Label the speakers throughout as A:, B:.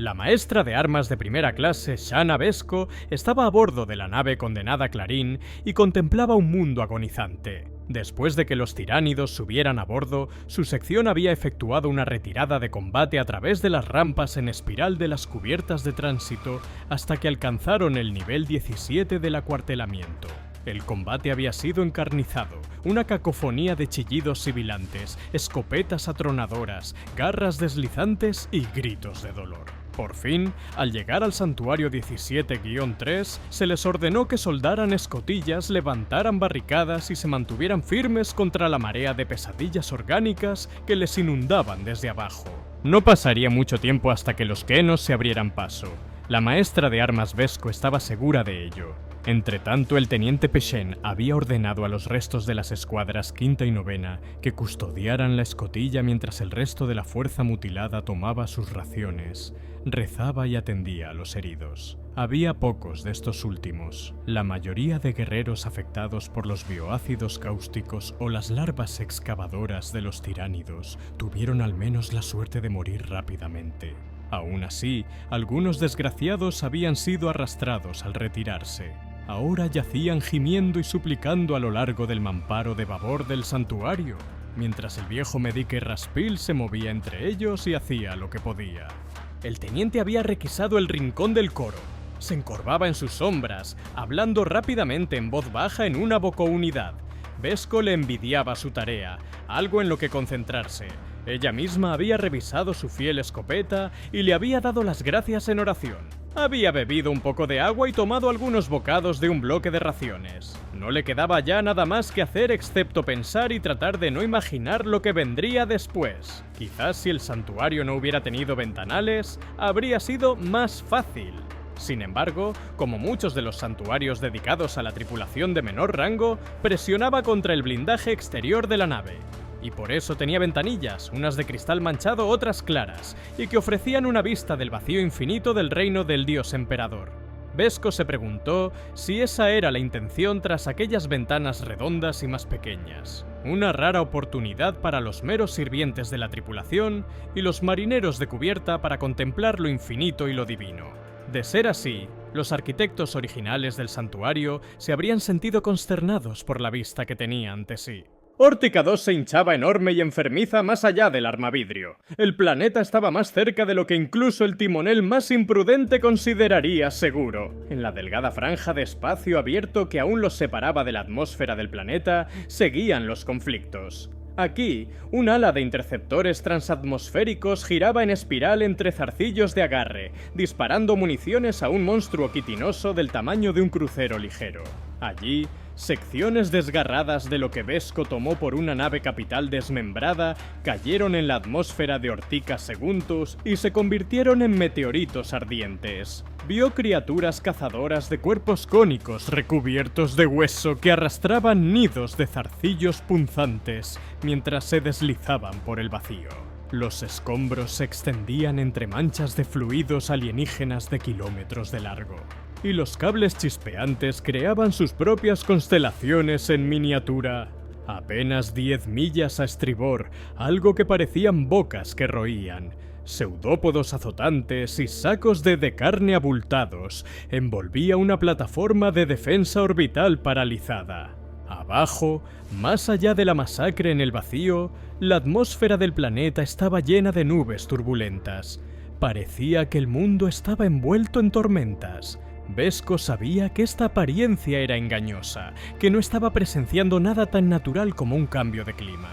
A: La maestra de armas de primera clase, Shanna Beskco, estaba a bordo de la nave condenada Clarín y contemplaba un mundo agonizante. Después de que los tiránidos subieran a bordo, su sección había efectuado una retirada de combate a través de las rampas en espiral de las cubiertas de tránsito hasta que alcanzaron el nivel 17 del acuartelamiento. El combate había sido encarnizado, una cacofonía de chillidos sibilantes, escopetas atronadoras, garras deslizantes y gritos de dolor. Por fin, al llegar al santuario 17-3, se les ordenó que soldaran escotillas, levantaran barricadas y se mantuvieran firmes contra la marea de pesadillas orgánicas que les inundaban desde abajo. No pasaría mucho tiempo hasta que los quenos se abrieran paso. La maestra de armas Beskco estaba segura de ello. Entretanto, el teniente Peshen había ordenado a los restos de las escuadras quinta y novena que custodiaran la escotilla mientras el resto de la fuerza mutilada tomaba sus raciones, rezaba y atendía a los heridos. Había pocos de estos últimos, la mayoría de guerreros afectados por los bioácidos cáusticos o las larvas excavadoras de los tiránidos tuvieron al menos la suerte de morir rápidamente. Aún así, algunos desgraciados habían sido arrastrados al retirarse. Ahora yacían gimiendo y suplicando a lo largo del mamparo de babor del santuario, mientras el viejo medique Raspil se movía entre ellos y hacía lo que podía. El teniente había requisado el rincón del coro. Se encorvaba en sus sombras, hablando rápidamente en voz baja en una vocounidad. Beskco le envidiaba su tarea, algo en lo que concentrarse. Ella misma había revisado su fiel escopeta y le había dado las gracias en oración. Había bebido un poco de agua y tomado algunos bocados de un bloque de raciones. No le quedaba ya nada más que hacer excepto pensar y tratar de no imaginar lo que vendría después. Quizás si el santuario no hubiera tenido ventanales, habría sido más fácil. Sin embargo, como muchos de los santuarios dedicados a la tripulación de menor rango, presionaba contra el blindaje exterior de la nave. Y por eso tenía ventanillas, unas de cristal manchado, otras claras, y que ofrecían una vista del vacío infinito del reino del dios emperador. Beskco se preguntó si esa era la intención tras aquellas ventanas redondas y más pequeñas. Una rara oportunidad para los meros sirvientes de la tripulación y los marineros de cubierta para contemplar lo infinito y lo divino. De ser así, los arquitectos originales del santuario se habrían sentido consternados por la vista que tenía ante sí. Órtica 2 se hinchaba enorme y enfermiza más allá del armavidrio. El planeta estaba más cerca de lo que incluso el timonel más imprudente consideraría seguro. En la delgada franja de espacio abierto que aún los separaba de la atmósfera del planeta, seguían los conflictos. Aquí, un ala de interceptores transatmosféricos giraba en espiral entre zarcillos de agarre, disparando municiones a un monstruo quitinoso del tamaño de un crucero ligero. Allí, secciones desgarradas de lo que Beskco tomó por una nave capital desmembrada cayeron en la atmósfera de Ortica Seguntus y se convirtieron en meteoritos ardientes. Vio criaturas cazadoras de cuerpos cónicos recubiertos de hueso que arrastraban nidos de zarcillos punzantes mientras se deslizaban por el vacío. Los escombros se extendían entre manchas de fluidos alienígenas de kilómetros de largo. Y los cables chispeantes creaban sus propias constelaciones en miniatura. Apenas 10 millas a estribor, algo que parecían bocas que roían. Pseudópodos azotantes y sacos de carne abultados envolvía una plataforma de defensa orbital paralizada. Abajo, más allá de la masacre en el vacío, la atmósfera del planeta estaba llena de nubes turbulentas. Parecía que el mundo estaba envuelto en tormentas. Beskco sabía que esta apariencia era engañosa, que no estaba presenciando nada tan natural como un cambio de clima.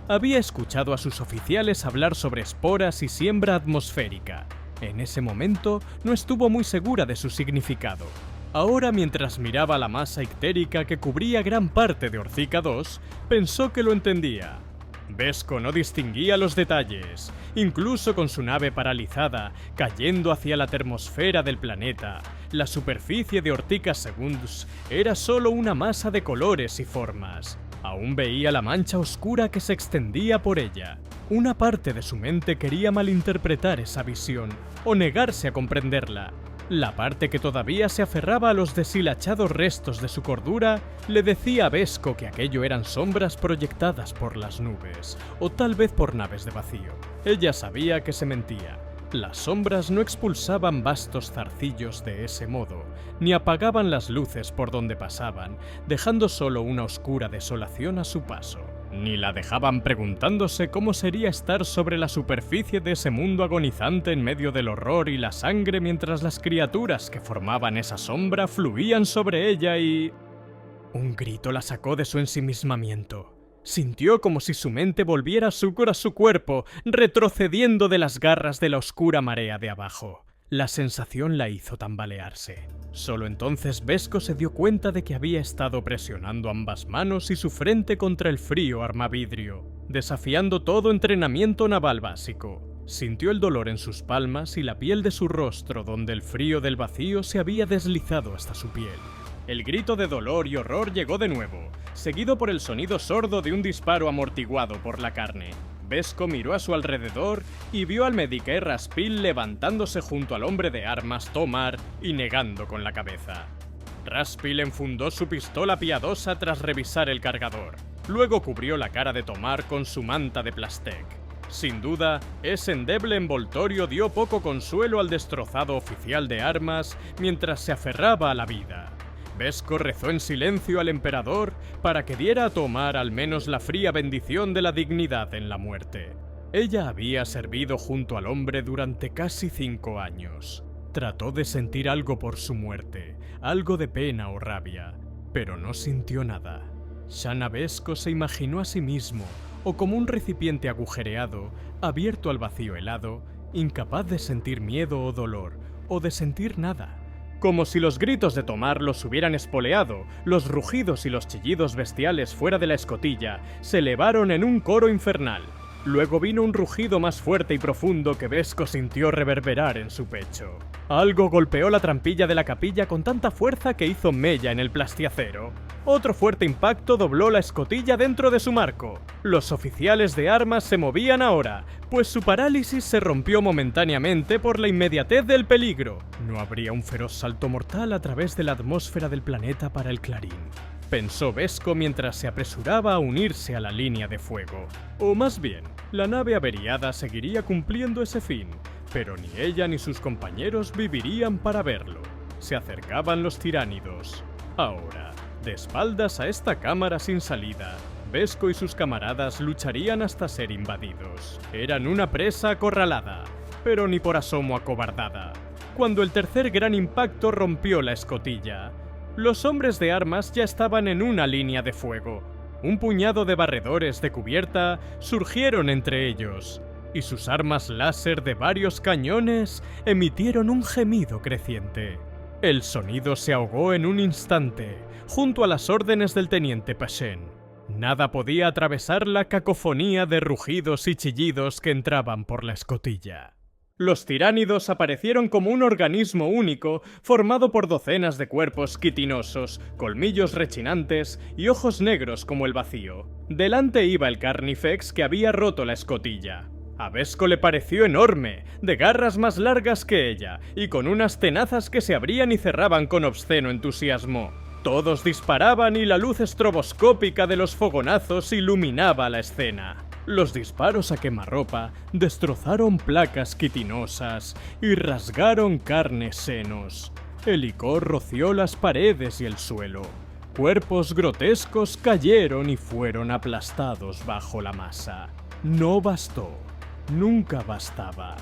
A: Había escuchado a sus oficiales hablar sobre esporas y siembra atmosférica. En ese momento no estuvo muy segura de su significado. Ahora, mientras miraba la masa ictérica que cubría gran parte de Ortica 2, pensó que lo entendía. Beskco no distinguía los detalles, incluso con su nave paralizada, cayendo hacia la termosfera del planeta. La superficie de Ortica Seguntus era solo una masa de colores y formas. Aún veía la mancha oscura que se extendía por ella. Una parte de su mente quería malinterpretar esa visión, o negarse a comprenderla. La parte que todavía se aferraba a los deshilachados restos de su cordura le decía a Beskco que aquello eran sombras proyectadas por las nubes, o tal vez por naves de vacío. Ella sabía que se mentía. Las sombras no expulsaban vastos zarcillos de ese modo, ni apagaban las luces por donde pasaban, dejando solo una oscura desolación a su paso. Ni la dejaban preguntándose cómo sería estar sobre la superficie de ese mundo agonizante en medio del horror y la sangre mientras las criaturas que formaban esa sombra fluían sobre ella y... Un grito la sacó de su ensimismamiento. Sintió como si su mente volviera a su cuerpo, retrocediendo de las garras de la oscura marea de abajo. La sensación la hizo tambalearse. Solo entonces Vesco se dio cuenta de que había estado presionando ambas manos y su frente contra el frío armavidrio, desafiando todo entrenamiento naval básico. Sintió el dolor en sus palmas y la piel de su rostro donde el frío del vacío se había deslizado hasta su piel. El grito de dolor y horror llegó de nuevo, seguido por el sonido sordo de un disparo amortiguado por la carne. Vesco miró a su alrededor y vio al mediqué Raspil levantándose junto al hombre de armas Tomar y negando con la cabeza. Raspil enfundó su pistola piadosa tras revisar el cargador. Luego cubrió la cara de Tomar con su manta de plastec. Sin duda, ese endeble envoltorio dio poco consuelo al destrozado oficial de armas mientras se aferraba a la vida. Vesco rezó en silencio al emperador para que diera a Tomar al menos la fría bendición de la dignidad en la muerte. Ella había servido junto al hombre durante casi 5 años. Trató de sentir algo por su muerte, algo de pena o rabia, pero no sintió nada. Shanna Vesco se imaginó a sí mismo, o como un recipiente agujereado, abierto al vacío helado, incapaz de sentir miedo o dolor, o de sentir nada. Como si los gritos de Tomar los hubieran espoleado, los rugidos y los chillidos bestiales fuera de la escotilla se elevaron en un coro infernal. Luego vino un rugido más fuerte y profundo que Vesco sintió reverberar en su pecho. Algo golpeó la trampilla de la capilla con tanta fuerza que hizo mella en el plastiacero. Otro fuerte impacto dobló la escotilla dentro de su marco. Los oficiales de armas se movían ahora, pues su parálisis se rompió momentáneamente por la inmediatez del peligro. No habría un feroz salto mortal a través de la atmósfera del planeta para el Clarín, pensó Vesco mientras se apresuraba a unirse a la línea de fuego. O más bien, la nave averiada seguiría cumpliendo ese fin, pero ni ella ni sus compañeros vivirían para verlo. Se acercaban los tiránidos. Ahora, de espaldas a esta cámara sin salida, Vesco y sus camaradas lucharían hasta ser invadidos. Eran una presa acorralada, pero ni por asomo acobardada. Cuando el tercer gran impacto rompió la escotilla, los hombres de armas ya estaban en una línea de fuego. Un puñado de barredores de cubierta surgieron entre ellos, y sus armas láser de varios cañones emitieron un gemido creciente. El sonido se ahogó en un instante, junto a las órdenes del teniente Pachen. Nada podía atravesar la cacofonía de rugidos y chillidos que entraban por la escotilla. Los tiránidos aparecieron como un organismo único formado por docenas de cuerpos quitinosos, colmillos rechinantes y ojos negros como el vacío. Delante iba el Carnifex que había roto la escotilla. A Vesco le pareció enorme, de garras más largas que ella, y con unas tenazas que se abrían y cerraban con obsceno entusiasmo. Todos disparaban y la luz estroboscópica de los fogonazos iluminaba la escena. Los disparos a quemarropa destrozaron placas quitinosas y rasgaron carnes senos. El licor roció las paredes y el suelo. Cuerpos grotescos cayeron y fueron aplastados bajo la masa. No bastó. Nunca bastaba.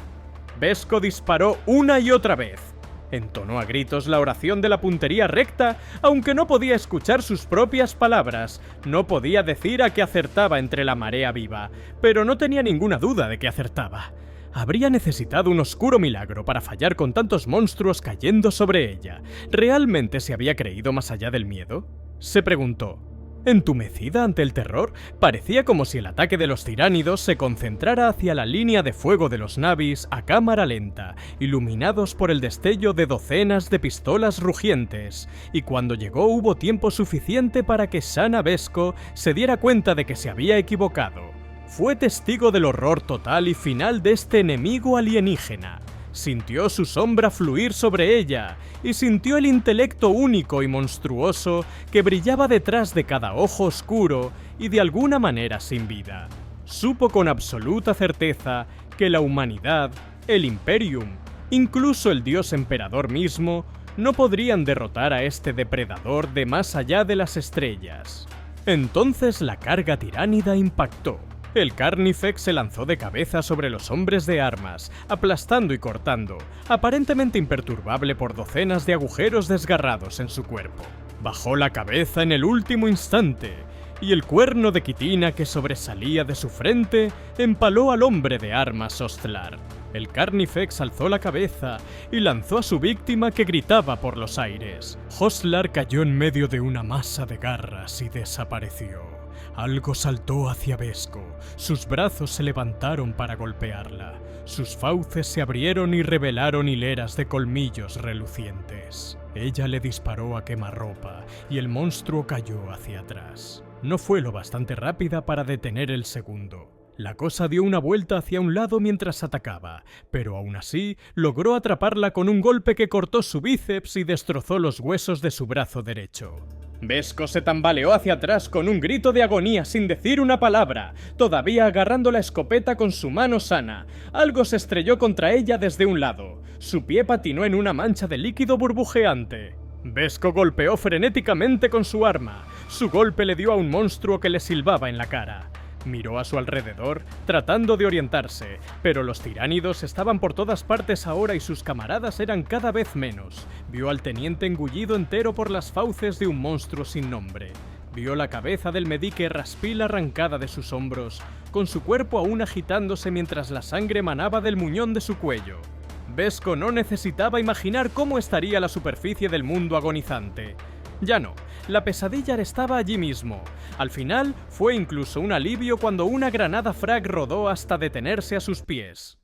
A: Vesco disparó una y otra vez. Entonó a gritos la oración de la puntería recta, aunque no podía escuchar sus propias palabras. No podía decir a qué acertaba entre la marea viva, pero no tenía ninguna duda de que acertaba. ¿Habría necesitado un oscuro milagro para fallar con tantos monstruos cayendo sobre ella? ¿Realmente se había creído más allá del miedo? Se preguntó. Entumecida ante el terror, parecía como si el ataque de los tiránidos se concentrara hacia la línea de fuego de los navis a cámara lenta, iluminados por el destello de docenas de pistolas rugientes, y cuando llegó hubo tiempo suficiente para que Shanna Vesco se diera cuenta de que se había equivocado. Fue testigo del horror total y final de este enemigo alienígena. Sintió su sombra fluir sobre ella, y sintió el intelecto único y monstruoso que brillaba detrás de cada ojo oscuro y de alguna manera sin vida. Supo con absoluta certeza que la humanidad el Imperium, incluso el dios emperador mismo, no podrían derrotar a este depredador de más allá de las estrellas. Entonces la carga tiránida impactó. El Carnifex se lanzó de cabeza sobre los hombres de armas, aplastando y cortando, aparentemente imperturbable por docenas de agujeros desgarrados en su cuerpo. Bajó la cabeza en el último instante, y el cuerno de quitina que sobresalía de su frente empaló al hombre de armas Ostlar. El Carnifex alzó la cabeza y lanzó a su víctima que gritaba por los aires. Ostlar cayó en medio de una masa de garras y desapareció. Algo saltó hacia Beskco, sus brazos se levantaron para golpearla, sus fauces se abrieron y revelaron hileras de colmillos relucientes. Ella le disparó a quemarropa y el monstruo cayó hacia atrás. No fue lo bastante rápida para detener el segundo. La cosa dio una vuelta hacia un lado mientras atacaba, pero aún así logró atraparla con un golpe que cortó su bíceps y destrozó los huesos de su brazo derecho. Beskco se tambaleó hacia atrás con un grito de agonía sin decir una palabra, todavía agarrando la escopeta con su mano sana. Algo se estrelló contra ella desde un lado. Su pie patinó en una mancha de líquido burbujeante. Beskco golpeó frenéticamente con su arma. Su golpe le dio a un monstruo que le silbaba en la cara. Miró a su alrededor, tratando de orientarse, pero los tiránidos estaban por todas partes ahora y sus camaradas eran cada vez menos. Vio al teniente engullido entero por las fauces de un monstruo sin nombre. Vio la cabeza del medique Raspil arrancada de sus hombros, con su cuerpo aún agitándose mientras la sangre manaba del muñón de su cuello. Beskco no necesitaba imaginar cómo estaría la superficie del mundo agonizante. Ya no, la pesadilla estaba allí mismo. Al final, fue incluso un alivio cuando una granada frag rodó hasta detenerse a sus pies.